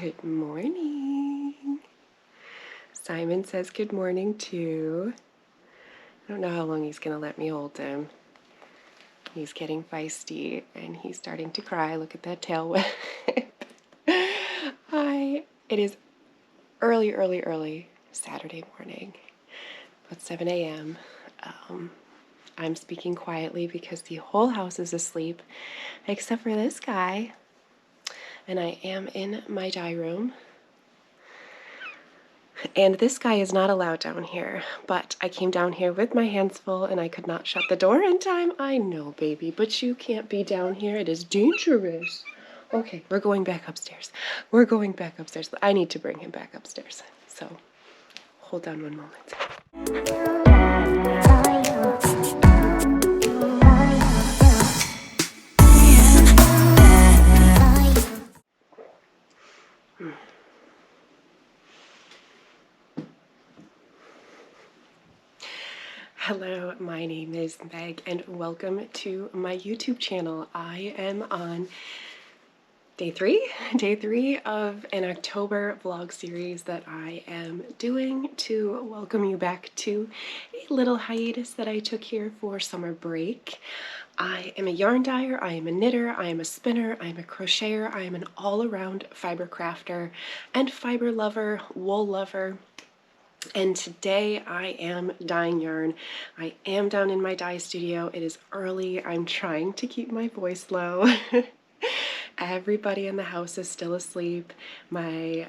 Good morning. Simon says good morning too. I don't know how long he's gonna let me hold him. He's getting feisty and he's starting to cry. Look at that tail whip. Hi. It is early Saturday morning. About 7 a.m. I'm speaking quietly because the whole house is asleep except for this guy. And I am in my dye room. And this guy is not allowed down here, but I came down here with my hands full and I could not shut the door in time. I know, baby, but you can't be down here. It is dangerous. Okay, we're going back upstairs. We're going back upstairs. I need to bring him back upstairs. So hold on one moment. Hello, my name is Meg and welcome to my YouTube channel. I am on day three of an October vlog series that I am doing to welcome you back to a little hiatus that I took here for summer break. I am a yarn dyer, I am a knitter, I am a spinner, I am a crocheter, I am an all-around fiber crafter and fiber lover, wool lover. And today I am dyeing yarn. I am down in my dye studio. It is early. I'm trying to keep my voice low. Everybody in the house is still asleep. My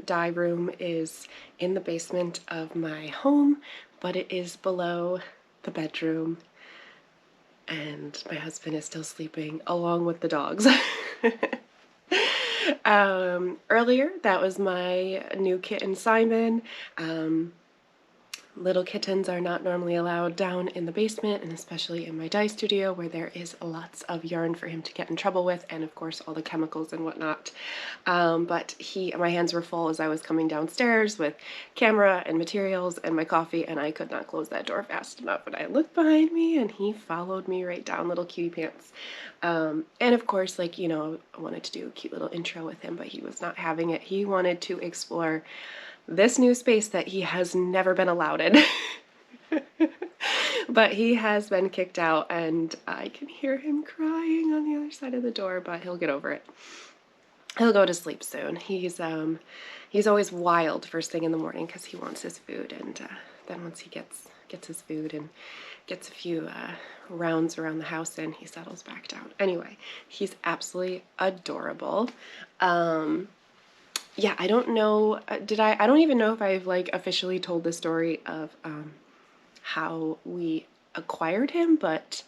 dye room is in the basement of my home, but it is below the bedroom. And my husband is still sleeping along with the dogs. Earlier, that was my new kitten, Simon. Little kittens are not normally allowed down in the basement, and especially in my dye studio where there is lots of yarn for him to get in trouble with, and of course all the chemicals and whatnot. But my hands were full as I was coming downstairs with camera and materials and my coffee, and I could not close that door fast enough. And I looked behind me and he followed me right down, little cutie pants. And of course, like, you know, I wanted to do a cute little intro with him, but he was not having it. He wanted to explore this new space that he has never been allowed in. But he has been kicked out and I can hear him crying on the other side of the door, but he'll get over it. He'll go to sleep soon. He's always wild first thing in the morning because he wants his food, and then once he gets his food and gets a few rounds around the house in, he settles back down. Anyway, he's absolutely adorable. Yeah, I don't know, I don't even know if I've like officially told the story of how we acquired him, but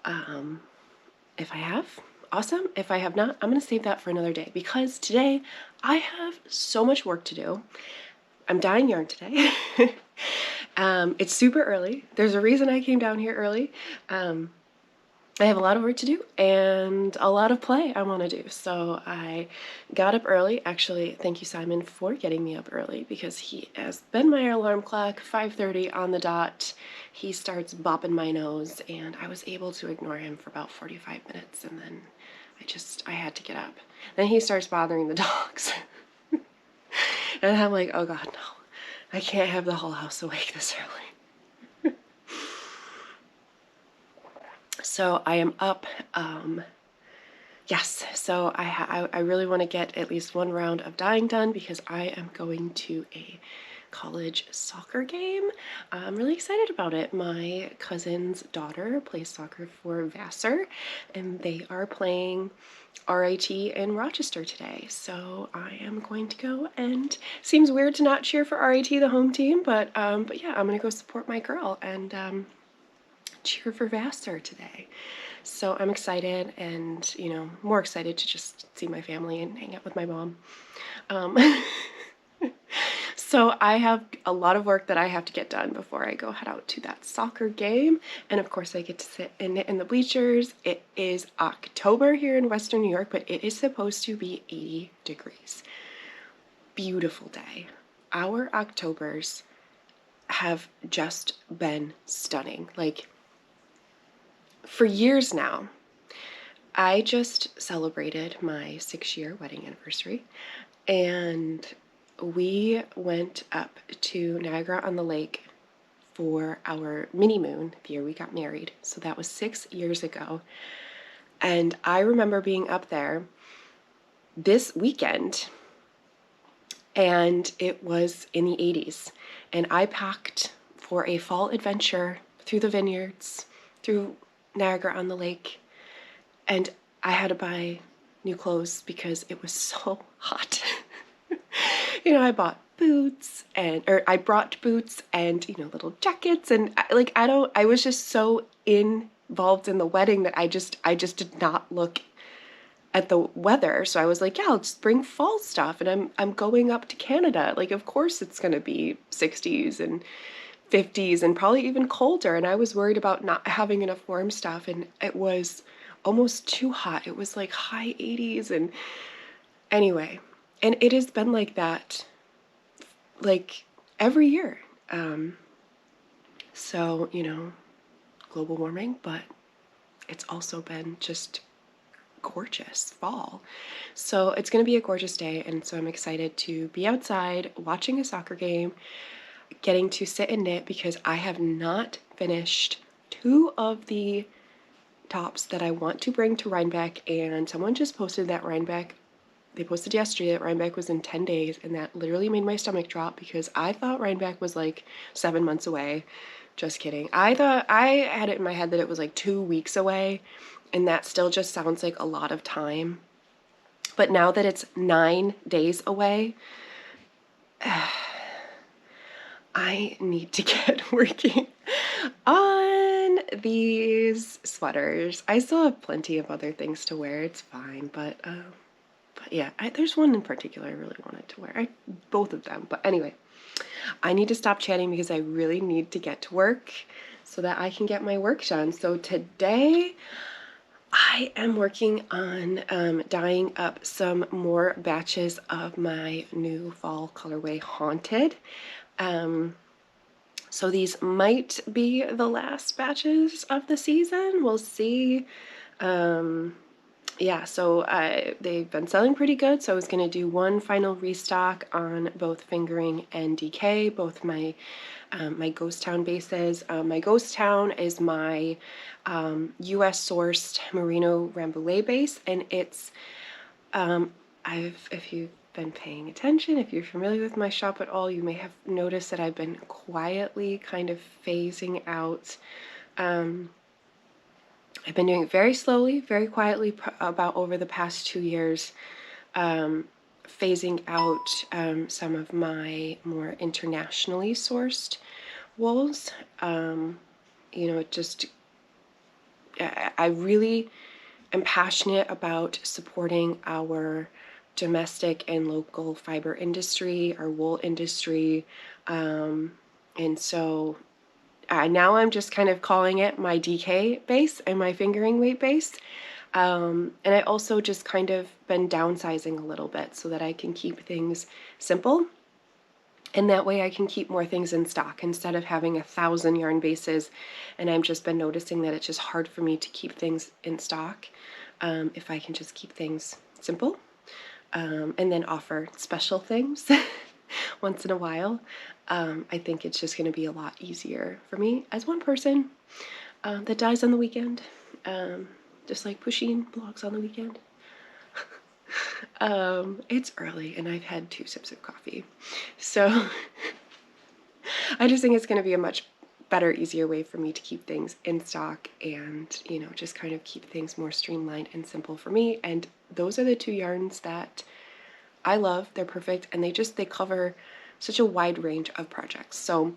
if I have, awesome. If I have not, I'm gonna save that for another day because today I have so much work to do. I'm dyeing yarn today. It's super early. There's a reason I came down here early. I have a lot of work to do and a lot of play I want to do. So I got up early. Actually, thank you, Simon, for getting me up early because he has been my alarm clock, 5:30 on the dot. He starts bopping my nose and I was able to ignore him for about 45 minutes and then I had to get up. Then he starts bothering the dogs. And I'm like, oh God, no. I can't have the whole house awake this early. So I am up, yes, so I really want to get at least one round of dyeing done because I am going to a college soccer game. I'm really excited about it. My cousin's daughter plays soccer for Vassar, and they are playing RIT in Rochester today. So I am going to go, and seems weird to not cheer for RIT, the home team, but yeah, I'm gonna go support my girl and cheer for Vassar today. So I'm excited and, you know, more excited to just see my family and hang out with my mom. So I have a lot of work that I have to get done before I go head out to that soccer game. And of course I get to sit in the bleachers. It is October here in Western New York, but it is supposed to be 80 degrees. Beautiful day. Our Octobers have just been stunning. Like, for years now, I just celebrated my 6-year wedding anniversary, and we went up to Niagara on the Lake for our mini moon the year we got married. So that was 6 years ago. And I remember being up there this weekend, and it was in the 80s. And I packed for a fall adventure through the vineyards, through Niagara on the Lake. And I had to buy new clothes because it was so hot. I bought boots or I brought boots and, little jackets. And I was just so involved in the wedding that I just did not look at the weather. So I was like, yeah, I'll just bring fall stuff. And I'm going up to Canada. Like, of course it's going to be 60s and 50s and probably even colder. And I was worried about not having enough warm stuff. And it was almost too hot. It was like high 80s. And anyway, and it has been like that like every year. So, global warming, but it's also been just gorgeous fall. So it's going to be a gorgeous day. And so I'm excited to be outside watching a soccer game, getting to sit and knit because I have not finished 2 of the tops that I want to bring to Rhinebeck. And someone just posted that Rhinebeck, they posted yesterday that Rhinebeck was in 10 days. And that literally made my stomach drop because I thought Rhinebeck was like 7 months away. Just kidding. I had it in my head that it was like 2 weeks away. And that still just sounds like a lot of time. But now that it's 9 days away, I need to get working on these sweaters. I still have plenty of other things to wear. It's fine, but yeah, there's one in particular I really wanted to wear. Both of them, but anyway, I need to stop chatting because I really need to get to work so that I can get my work done. So today I am working on dyeing up some more batches of my new fall colorway Haunted. So these might be the last batches of the season. We'll see. Yeah, so they've been selling pretty good. So I was going to do one final restock on both Fingering and DK, both my my Ghost Town bases. My Ghost Town is my U.S. sourced Merino Rambouillet base, and it's if you've been paying attention, if you're familiar with my shop at all, you may have noticed that I've been quietly kind of phasing out. I've been doing it very slowly, very quietly, about over the past 2 years, phasing out some of my more internationally sourced wools. It just, I really am passionate about supporting our domestic and local fiber industry, our wool industry. And so now I'm just kind of calling it my DK base and my fingering weight base. And I also just kind of been downsizing a little bit so that I can keep things simple. And that way I can keep more things in stock instead of having 1,000 yarn bases. And I've just been noticing that it's just hard for me to keep things in stock if I can just keep things simple and then offer special things once in a while. I think it's just going to be a lot easier for me as one person that dies on the weekend, just like pushing blogs on the weekend. It's early and I've had 2 sips of coffee. So I just think it's going to be a much better, easier way for me to keep things in stock and, just kind of keep things more streamlined and simple for me. And those are the 2 yarns that I love. They're perfect and they cover such a wide range of projects. So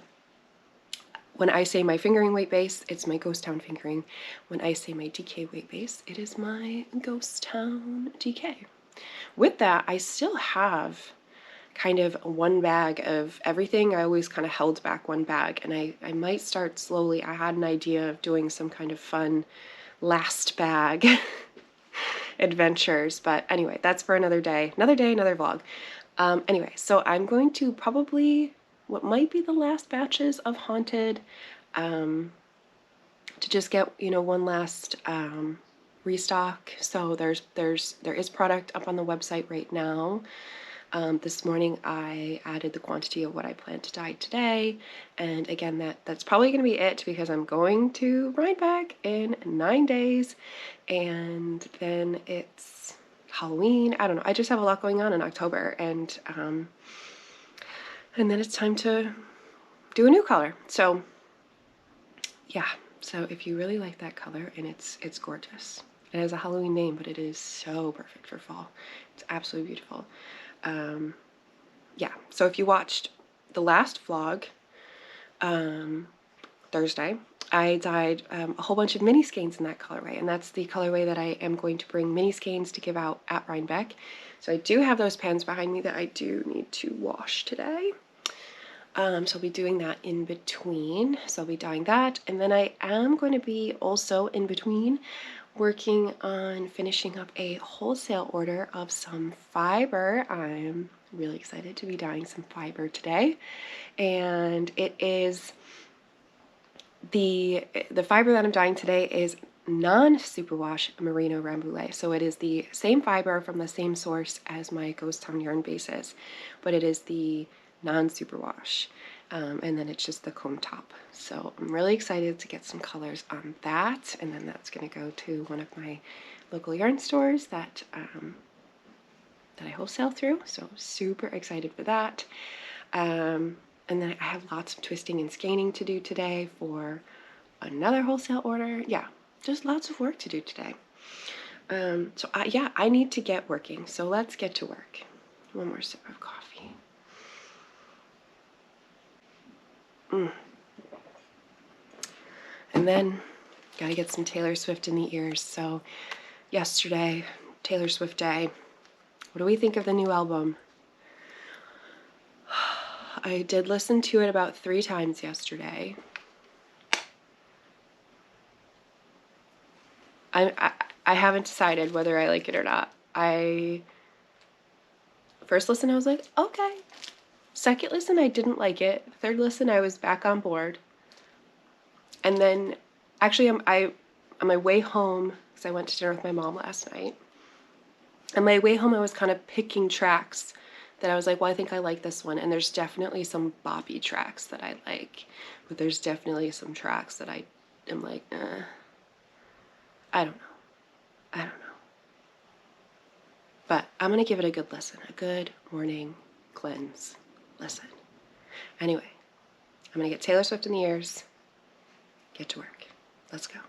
when I say my fingering weight base, it's my Ghost Town fingering. When I say my DK weight base, it is my Ghost Town DK. With that, I still have kind of one bag of everything. I always kind of held back one bag, and I might start slowly. I had an idea of doing some kind of fun last bag adventures, but anyway, that's for another day, another vlog. Anyway, so I'm going to probably, what might be the last batches of Haunted, to just get, one last restock. So there is product up on the website right now. This morning I added the quantity of what I plan to dye today, and again that's probably going to be it because I'm going to Rhinebeck in 9 days, and then it's Halloween. I don't know. I just have a lot going on in October, and then it's time to do a new color. So yeah. So if you really like that color, and it's gorgeous. It has a Halloween name, but it is so perfect for fall. It's absolutely beautiful. Yeah, so if you watched the last vlog, Thursday, I dyed a whole bunch of mini skeins in that colorway, and that's the colorway that I am going to bring mini skeins to give out at Rhinebeck. So I do have those pans behind me that I do need to wash today. So I'll be doing that in between. So I'll be dyeing that, and then I am going to be also in between working on finishing up a wholesale order of some fiber. I'm really excited to be dyeing some fiber today, and it is the fiber that I'm dyeing today is non-superwash merino rambouillet. So it is the same fiber from the same source as my ghost town yarn bases, but it is the non-superwash, and then it's just the comb top. So I'm really excited to get some colors on that, and then that's going to go to one of my local yarn stores that I wholesale through. So super excited for that. And then I have lots of twisting and scanning to do today for another wholesale order. Yeah, just lots of work to do today. So yeah, I need to get working. So let's get to work. One more sip of coffee. And then gotta get some Taylor Swift in the ears. So yesterday, Taylor Swift Day. What do we think of the new album? I did listen to it about 3 times yesterday. I haven't decided whether I like it or not. First listen, I was like, okay. Second listen, I didn't like it. Third listen, I was back on board. And then, actually, on my way home, because I went to dinner with my mom last night. On my way home, I was kind of picking tracks that I was like, well, I think I like this one. And there's definitely some boppy tracks that I like, but there's definitely some tracks that I am like, I don't know. But I'm going to give it a good listen, a good morning cleanse listen. Anyway, I'm going to get Taylor Swift in the ears, get to work. Let's go.